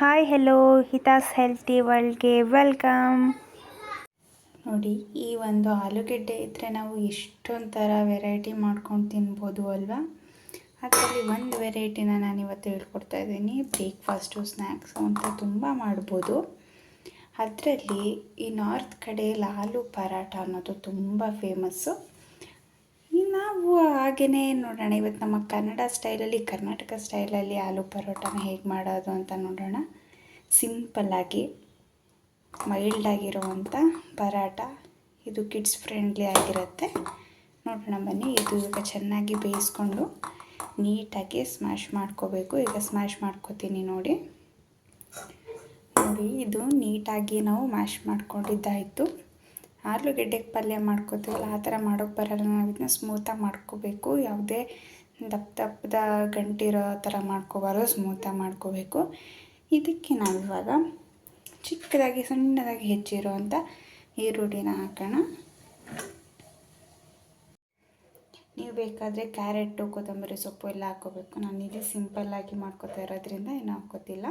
Hi hello Hitas healthy ವರ್ಲ್ಡ್ಗೆ welcome. ನೋಡಿ, ಈ ಒಂದು ಆಲೂಗೆಡ್ಡೆ ಇದ್ದರೆ ನಾವು ಎಷ್ಟೊಂದು ಥರ ವೆರೈಟಿ ಮಾಡ್ಕೊಂಡು ತಿನ್ಬೋದು ಅಲ್ವಾ. ಅದರಲ್ಲಿ ಒಂದು ವೆರೈಟಿನ ನಾನಿವತ್ತು ಹೇಳ್ಕೊಡ್ತಾ ಇದ್ದೀನಿ. ಬ್ರೇಕ್ಫಾಸ್ಟು ಸ್ನ್ಯಾಕ್ಸು ಅಂತ ತುಂಬ ಮಾಡ್ಬೋದು. ಅದರಲ್ಲಿ ಈ ನಾರ್ತ್ ಕಡೆಯಲ್ಲಿ ಆಲೂ ಪರಾಟ ಅನ್ನೋದು ತುಂಬ ಫೇಮಸ್ಸು. ನಾವು ಹಾಗೆಯೇ ನೋಡೋಣ, ಇವತ್ತು ನಮ್ಮ ಕನ್ನಡ ಸ್ಟೈಲಲ್ಲಿ, ಕರ್ನಾಟಕ ಸ್ಟೈಲಲ್ಲಿ ಆಲೂ ಪರೋಟನ ಹೇಗೆ ಮಾಡೋದು ಅಂತ ನೋಡೋಣ. ಸಿಂಪಲ್ಲಾಗಿ ಮೈಲ್ಡಾಗಿರುವಂಥ ಪರಾಟ, ಇದು ಕಿಡ್ಸ್ ಫ್ರೆಂಡ್ಲಿ ಆಗಿರುತ್ತೆ. ನೋಡೋಣ ಬನ್ನಿ. ಇದು ಈಗ ಚೆನ್ನಾಗಿ ಬೇಯಿಸ್ಕೊಂಡು ನೀಟಾಗಿ ಸ್ಮ್ಯಾಶ್ ಮಾಡ್ಕೋಬೇಕು. ಈಗ ಸ್ಮ್ಯಾಶ್ ಮಾಡ್ಕೋತೀನಿ ನೋಡಿ. ಇದು ನೀಟಾಗಿ ನಾವು ಮ್ಯಾಶ್ ಮಾಡ್ಕೊಂಡಿದ್ದಾಯಿತು. ಆಲೂಗೆಡ್ಡೆಗೆ ಪಲ್ಯ ಮಾಡ್ಕೋತೀವಲ್ಲ, ಆ ಥರ ಮಾಡೋಕ್ಕೆ ಬರಲ್ಲ. ನಾವು ಇದನ್ನ ಸ್ಮೂತಾಗಿ ಮಾಡ್ಕೋಬೇಕು. ಯಾವುದೇ ದಪ್ಪದ ಗಂಟಿರೋ ಥರ ಮಾಡ್ಕೋಬಾರ್ದು, ಸ್ಮೂತಾಗಿ ಮಾಡ್ಕೋಬೇಕು. ಇದಕ್ಕೆ ನಾವಿವಾಗ ಚಿಕ್ಕದಾಗಿ ಸಣ್ಣದಾಗಿ ಹೆಚ್ಚಿರೋ ಅಂಥ ಈರುಳ್ಳಿನ ಹಾಕೋಣ. ನೀವು ಬೇಕಾದರೆ ಕ್ಯಾರೆಟು, ಕೊತ್ತಂಬರಿ ಸೊಪ್ಪು ಎಲ್ಲ ಹಾಕ್ಕೋಬೇಕು. ನಾನಿಲ್ಲಿ ಸಿಂಪಲ್ಲಾಗಿ ಮಾಡ್ಕೋತಾ ಇರೋದ್ರಿಂದ ಏನು ಹಾಕ್ಕೋತಿಲ್ಲ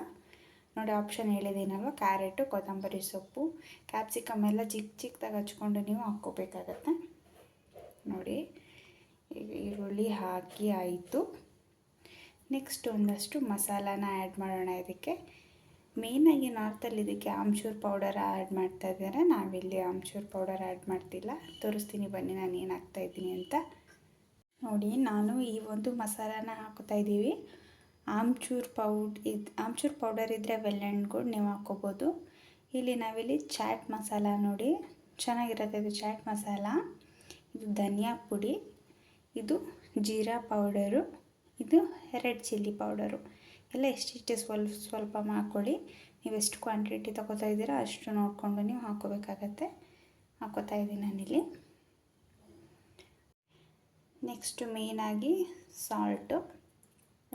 ನೋಡಿ. ಆಪ್ಷನ್ ಹೇಳಿದ್ದೀನಲ್ವ, ಕ್ಯಾರೆಟು, ಕೊತ್ತಂಬರಿ ಸೊಪ್ಪು, ಕ್ಯಾಪ್ಸಿಕಮ್ ಎಲ್ಲ ಚಿಕ್ಕದಾಗಿ ಹಚ್ಕೊಂಡು ನೀವು ಹಾಕ್ಕೋಬೇಕಾಗತ್ತೆ ನೋಡಿ. ಈಗ ಈರುಳ್ಳಿ ಹಾಕಿ ಆಯಿತು. ನೆಕ್ಸ್ಟ್ ಒಂದಷ್ಟು ಮಸಾಲಾನ ಆ್ಯಡ್ ಮಾಡೋಣ. ಇದಕ್ಕೆ ಮೇಯ್ನಾಗಿ ನಾರ್ತಲ್ಲಿ ಇದಕ್ಕೆ ಆಮ್ಚೂರ್ ಪೌಡರ್ ಆ್ಯಡ್ ಮಾಡ್ತಾ ಇದ್ದಾರೆ. ನಾವಿಲ್ಲಿ ಆಮ್ಚೂರ್ ಪೌಡರ್ ಆ್ಯಡ್ ಮಾಡ್ತಿಲ್ಲ. ತೋರಿಸ್ತೀನಿ ಬನ್ನಿ ನಾನು ಏನು ಹಾಕ್ತಾಯಿದ್ದೀನಿ ಅಂತ ನೋಡಿ. ನಾನು ಈ ಒಂದು ಮಸಾಲಾನ ಹಾಕ್ತಾ ಇದ್ದೀವಿ. ಆಮ್ಚೂರ್ ಪೌಡರ್ ಇದ್ದರೆ ವೆಲ್ ಆ್ಯಂಡ್ ಗುಡ್, ನೀವು ಹಾಕ್ಕೋಬೋದು. ಇಲ್ಲಿ ನಾವಿಲ್ಲಿ ಚಾಟ್ ಮಸಾಲ ನೋಡಿ, ಚೆನ್ನಾಗಿರುತ್ತೆ ಇದು ಚಾಟ್ ಮಸಾಲ. ಇದು ಧನಿಯಾ ಪುಡಿ, ಇದು ಜೀರಾ ಪೌಡರು, ಇದು ರೆಡ್ ಚಿಲ್ಲಿ ಪೌಡರು. ಎಲ್ಲ ಎಷ್ಟಿಷ್ಟು ಸ್ವಲ್ಪ ಹಾಕ್ಕೊಳ್ಳಿ. ನೀವು ಎಷ್ಟು ಕ್ವಾಂಟಿಟಿ ತೊಗೋತಾ ಇದ್ದೀರಾ ಅಷ್ಟು ನೋಡಿಕೊಂಡು ನೀವು ಹಾಕ್ಕೋಬೇಕಾಗತ್ತೆ. ಹಾಕ್ಕೋತಾ ಇದ್ದೀನಿ ನಾನಿಲ್ಲಿ. ನೆಕ್ಸ್ಟು ಮೇಯ್ನಾಗಿ ಸಾಲ್ಟು,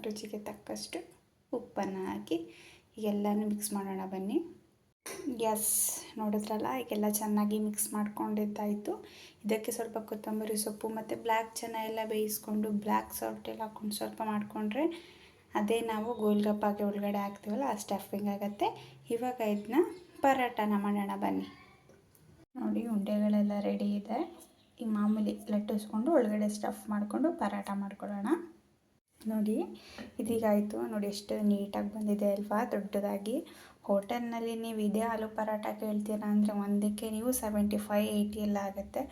ರುಚಿಗೆ ತಕ್ಕಷ್ಟು ಉಪ್ಪನ್ನು ಹಾಕಿ ಎಲ್ಲನೂ ಮಿಕ್ಸ್ ಮಾಡೋಣ ಬನ್ನಿ. ನೋಡಿದ್ರಲ್ಲ, ಈಗೆಲ್ಲ ಚೆನ್ನಾಗಿ ಮಿಕ್ಸ್ ಮಾಡ್ಕೊಂಡಿದ್ದಾಯಿತು. ಇದಕ್ಕೆ ಸ್ವಲ್ಪ ಕೊತ್ತಂಬರಿ ಸೊಪ್ಪು ಮತ್ತು ಬ್ಲ್ಯಾಕ್ ಚೆನ್ನ ಎಲ್ಲ ಬೇಯಿಸ್ಕೊಂಡು ಬ್ಲ್ಯಾಕ್ ಸಾಲ್ಟ್ ಎಲ್ಲ ಹಾಕ್ಕೊಂಡು ಸ್ವಲ್ಪ ಮಾಡಿಕೊಂಡ್ರೆ ಅದೇ ನಾವು ಗೋಲ್ಗಪ್ಪಾಗೆ ಒಳಗಡೆ ಹಾಕ್ತೀವಲ್ಲ ಆ ಸ್ಟಫಿಂಗ್ ಆಗುತ್ತೆ. ಇವಾಗ ಇದನ್ನ ಪರಾಟನ ಮಾಡೋಣ ಬನ್ನಿ. ನೋಡಿ, ಉಂಡೆಗಳೆಲ್ಲ ರೆಡಿ ಇದೆ. ಈ ಮಾಮೂಲಿ ಲಟ್ಟಿಸ್ಕೊಂಡು ಒಳಗಡೆ ಸ್ಟಫ್ ಮಾಡಿಕೊಂಡು ಪರಾಟ ಮಾಡ್ಕೊಳ್ಳೋಣ ನೋಡಿ. ಇದೀಗಾಯಿತು ನೋಡಿ, ಎಷ್ಟು ನೀಟಾಗಿ ಬಂದಿದೆ ಅಲ್ವಾ, ದೊಡ್ಡದಾಗಿ. ಹೋಟೆಲ್ನಲ್ಲಿ ನೀವು ಇದೇ ಆಲೂ ಪರಾಟ ಕೇಳ್ತೀರಾ ಅಂದರೆ ಒಂದಕ್ಕೆ ನೀವು 75-80 ಎಲ್ಲ ಆಗುತ್ತೆ.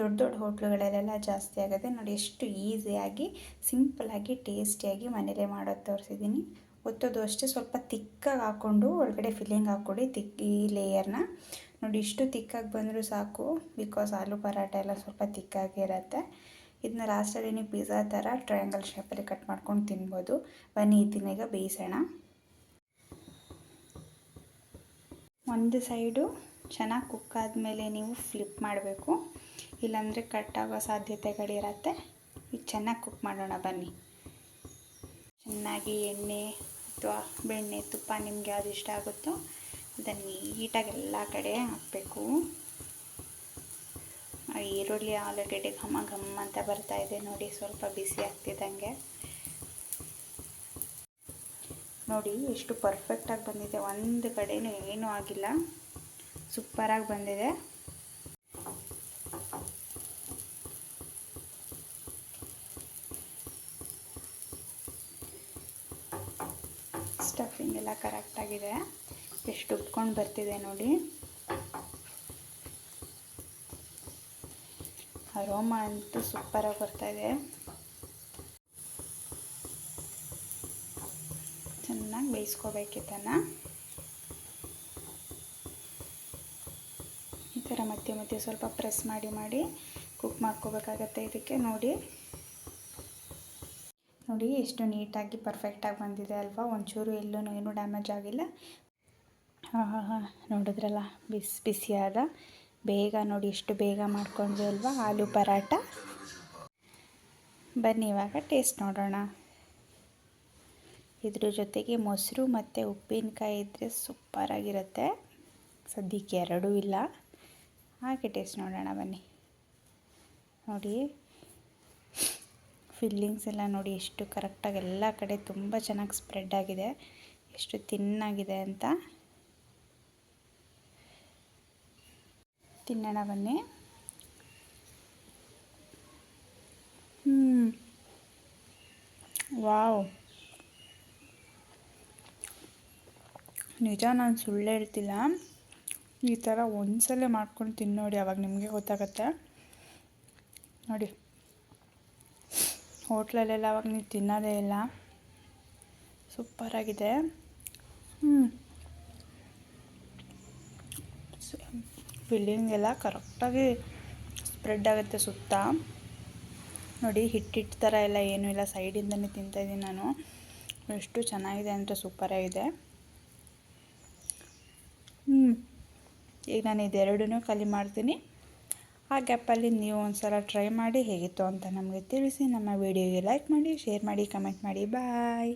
ದೊಡ್ಡ ಹೋಟ್ಲುಗಳಲ್ಲೆಲ್ಲ ಜಾಸ್ತಿ ಆಗುತ್ತೆ ನೋಡಿ. ಎಷ್ಟು ಈಸಿಯಾಗಿ ಸಿಂಪಲ್ಲಾಗಿ ಟೇಸ್ಟಿಯಾಗಿ ಮನೇಲೇ ಮಾಡೋದು ತೋರಿಸಿದ್ದೀನಿ. ಒತ್ತೋದು ಅಷ್ಟೇ, ಸ್ವಲ್ಪ ತಿಕ್ಕಾಗಿ ಹಾಕ್ಕೊಂಡು ಒಳಗಡೆ ಫಿಲ್ಲಿಂಗ್ ಹಾಕ್ಕೊಡಿ. ಈ ಲೇಯರ್ನ ನೋಡಿ, ಇಷ್ಟು ತಿಕ್ಕಾಗಿ ಬಂದರೂ ಸಾಕು. ಬಿಕಾಸ್ ಆಲೂ ಪರಾಟ ಎಲ್ಲ ಸ್ವಲ್ಪ ತಿಕ್ಕಾಗಿರುತ್ತೆ. ಇದನ್ನ ಲಾಸ್ಟಲ್ಲಿ ನೀವು ಪಿಜ್ಜಾ ಥರ ಟ್ರಯಾಂಗಲ್ ಶೇಪಲ್ಲಿ ಕಟ್ ಮಾಡ್ಕೊಂಡು ತಿನ್ಬೋದು. ಬನ್ನಿ ಇದನ್ನ ಈಗ ಬೇಯಿಸೋಣ. ಒಂದು ಸೈಡು ಚೆನ್ನಾಗಿ ಕುಕ್ ಆದಮೇಲೆ ನೀವು ಫ್ಲಿಪ್ ಮಾಡಬೇಕು, ಇಲ್ಲಾಂದರೆ ಕಟ್ಟಾಗೋ ಸಾಧ್ಯತೆಗಳಿರತ್ತೆ. ಈಗ ಚೆನ್ನಾಗಿ ಕುಕ್ ಮಾಡೋಣ ಬನ್ನಿ. ಚೆನ್ನಾಗಿ ಎಣ್ಣೆ ಅಥವಾ ಬೆಣ್ಣೆ, ತುಪ್ಪ ನಿಮ್ಗೆ ಯಾವುದು ಇಷ್ಟ ಆಗುತ್ತೋ ಅದನ್ನು ನೀಟಾಗಿ ಎಲ್ಲ ಕಡೆ ಹಾಕಬೇಕು. ಈರುಳ್ಳಿ ಆಲೂಗೆಡ್ಡೆ ಘಮ ಅಂತ ಬರ್ತಾ ಇದೆ ನೋಡಿ, ಸ್ವಲ್ಪ ಬಿಸಿ ಆಗ್ತಿದ್ದಂಗೆ. ನೋಡಿ ಎಷ್ಟು ಪರ್ಫೆಕ್ಟಾಗಿ ಬಂದಿದೆ. ಒಂದು ಕಡೆನೂ ಏನೂ ಆಗಿಲ್ಲ, ಸೂಪರಾಗಿ ಬಂದಿದೆ. ಸ್ಟಫಿಂಗ್ ಎಲ್ಲ ಕರೆಕ್ಟಾಗಿದೆ. ಎಷ್ಟು ಉಪ್ಕೊಂಡು ಬರ್ತಿದೆ ನೋಡಿ. ಅರೋಮ ಅಂತೂ ಸೂಪರಾಗಿ ಬರ್ತಾಯಿದೆ. ಚೆನ್ನಾಗಿ ಬೇಯಿಸ್ಕೋಬೇಕಿದ್ದನ್ನು. ಈ ಥರ ಮಧ್ಯೆ ಸ್ವಲ್ಪ ಪ್ರೆಸ್ ಮಾಡಿ ಕುಕ್ ಮಾಡ್ಕೋಬೇಕಾಗತ್ತೆ. ಇದಕ್ಕೆ ನೋಡಿ ಎಷ್ಟು ನೀಟಾಗಿ ಪರ್ಫೆಕ್ಟಾಗಿ ಬಂದಿದೆ ಅಲ್ವಾ. ಒಂಚೂರು ಎಲ್ಲೂ ಏನೂ ಡ್ಯಾಮೇಜ್ ಆಗಿಲ್ಲ. ನೋಡಿದ್ರಲ್ಲ, ಬಿಸಿಯಾದ ಬೇಗ ನೋಡಿ ಎಷ್ಟು ಬೇಗ ಮಾಡ್ಕೊಂಡ್ವಿ ಅಲ್ವಾ ಆಲೂ ಪರಾಟ. ಬನ್ನಿ ಇವಾಗ ಟೇಸ್ಟ್ ನೋಡೋಣ. ಇದ್ರ ಜೊತೆಗೆ ಮೊಸರು ಮತ್ತು ಉಪ್ಪಿನಕಾಯಿ ಇದ್ದರೆ ಸೂಪರಾಗಿರುತ್ತೆ. ಸದ್ಯಕ್ಕೆ ಎರಡೂ ಇಲ್ಲ, ಹಾಗೆ ಟೇಸ್ಟ್ ನೋಡೋಣ ಬನ್ನಿ. ನೋಡಿ, ಫಿಲ್ಲಿಂಗ್ಸ್ ಎಲ್ಲ ನೋಡಿ ಎಷ್ಟು ಕರೆಕ್ಟಾಗಿ ಎಲ್ಲ ಕಡೆ ತುಂಬ ಚೆನ್ನಾಗಿ ಸ್ಪ್ರೆಡ್ ಆಗಿದೆ. ಎಷ್ಟು ತಿನ್ನಾಗಿದೆ ಅಂತ. ತಿನ್ನೋಣ ಬನ್ನಿ. ವಾವ್, ನಿಜ ನಾನು ಸುಳ್ಳು ಹೇಳ್ತಿಲ್ಲ. ಈ ಥರ ಒಂದ್ಸಲ ಮಾಡ್ಕೊಂಡು ತಿನ್ನೋಡಿ, ಅವಾಗ ನಿಮಗೆ ಗೊತ್ತಾಗತ್ತೆ. ನೋಡಿ, ಹೋಟ್ಲಲ್ಲೆಲ್ಲ ಅವಾಗ ನೀವು ತಿನ್ನೋದೇ ಇಲ್ಲ. ಸೂಪರಾಗಿದೆ. ಫಿಲ್ಲಿಂಗ್ ಎಲ್ಲ ಕರೆಕ್ಟಾಗಿ ಸ್ಪ್ರೆಡ್ ಆಗುತ್ತೆ ಸುತ್ತ. ನೋಡಿ, ಹಿಟ್ಟಿಟ್ಟು ಥರ ಎಲ್ಲ ಏನೂ ಇಲ್ಲ, ಸೈಡಿಂದನೇ ತಿಂತಾಯಿದ್ದೀನಿ ನಾನು. ಎಷ್ಟು ಚೆನ್ನಾಗಿದೆ ಅಂದರೆ ಸೂಪರಾಗಿದೆ. ಈಗ ನಾನು ಇದೆರಡನ್ನೂ ಖಾಲಿ ಮಾಡ್ತೀನಿ. ಆ ಗ್ಯಾಪಲ್ಲಿ ನೀವು ಒಂದು ಸಲ ಟ್ರೈ ಮಾಡಿ ಹೇಗಿತ್ತು ಅಂತ ನಮಗೆ ತಿಳಿಸಿ. ನಮ್ಮ ವಿಡಿಯೋಗೆ ಲೈಕ್ ಮಾಡಿ, ಶೇರ್ ಮಾಡಿ, ಕಮೆಂಟ್ ಮಾಡಿ. ಬಾಯ್.